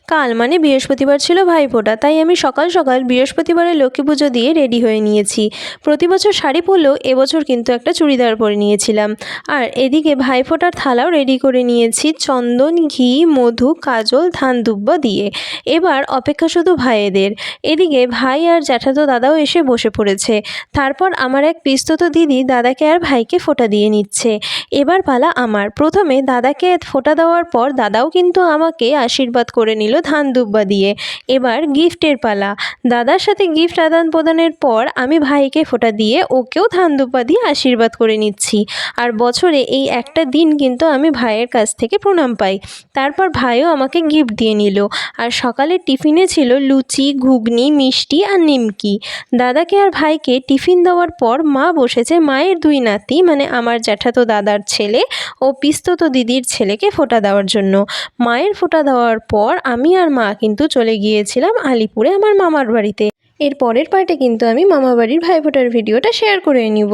কাল মানে বৃহস্পতিবার ছিল ভাইফোঁটা, তাই আমি সকাল সকাল বৃহস্পতিবারে লক্ষ্মী পুজো দিয়ে রেডি হয়ে নিয়েছি। প্রতি বছর শাড়ি পরলেও এবছর কিন্তু একটা চুড়িদার পরে নিয়েছিলাম। আর এদিকে ভাইফোঁটার থালাও রেডি করে নিয়েছি চন্দন, ঘি, মধু, কাজল, ধান দুব্বা দিয়ে। এবার অপেক্ষা শুধু ভাইয়েদের। এদিকে ভাই আর জ্যাঠাতো দাদাও এসে বসে পড়েছে। তারপর আমার এক পিসতুতো দিদি দাদাকে আর ভাইকে ফোঁটা দিয়ে নিচ্ছে। এবার পালা আমার। প্রথমে দাদাকে ফোঁটা দেওয়ার পর দাদাও কিন্তু আমাকে আশীর্বাদ করে নিল ধান দুব্বা দিয়ে। এবার গিফটের পালা। দাদার সাথে গিফট আদান প্রদানের পর আমি ভাইকে ফোঁটা দিয়ে ওকেও ধান দুব্বা দিয়ে আশীর্বাদ করে নিচ্ছি। আর বছরে এই একটা দিন কিন্তু আমি ভাইয়ের কাছ থেকে প্রণাম পাই। তারপর ভাইও আমাকে গিফট দিয়ে নিল। আর সকালের টিফিনে ছিল লুচি, ঘুগনি, মিষ্টি আর নিমকি। দাদাকে আর ভাইকে টিফিন দেওয়ার পর মা বসেছে মায়ের দুই নাতি মানে আমার জ্যাঠাতো দাদার ছেলে ও পিসতুতো দিদির ছেলেকে ফোঁটা দেওয়ার জন্য। মায়ের ফোঁটা দেওয়ার পর আমি আর মা কিন্তু চলে গিয়েছিলাম আলিপুরে আমার মামার বাড়িতে। এর পরের পার্টে কিন্তু আমি মামাবাড়ির ভাইফোঁটার ভিডিওটা শেয়ার করে নিব।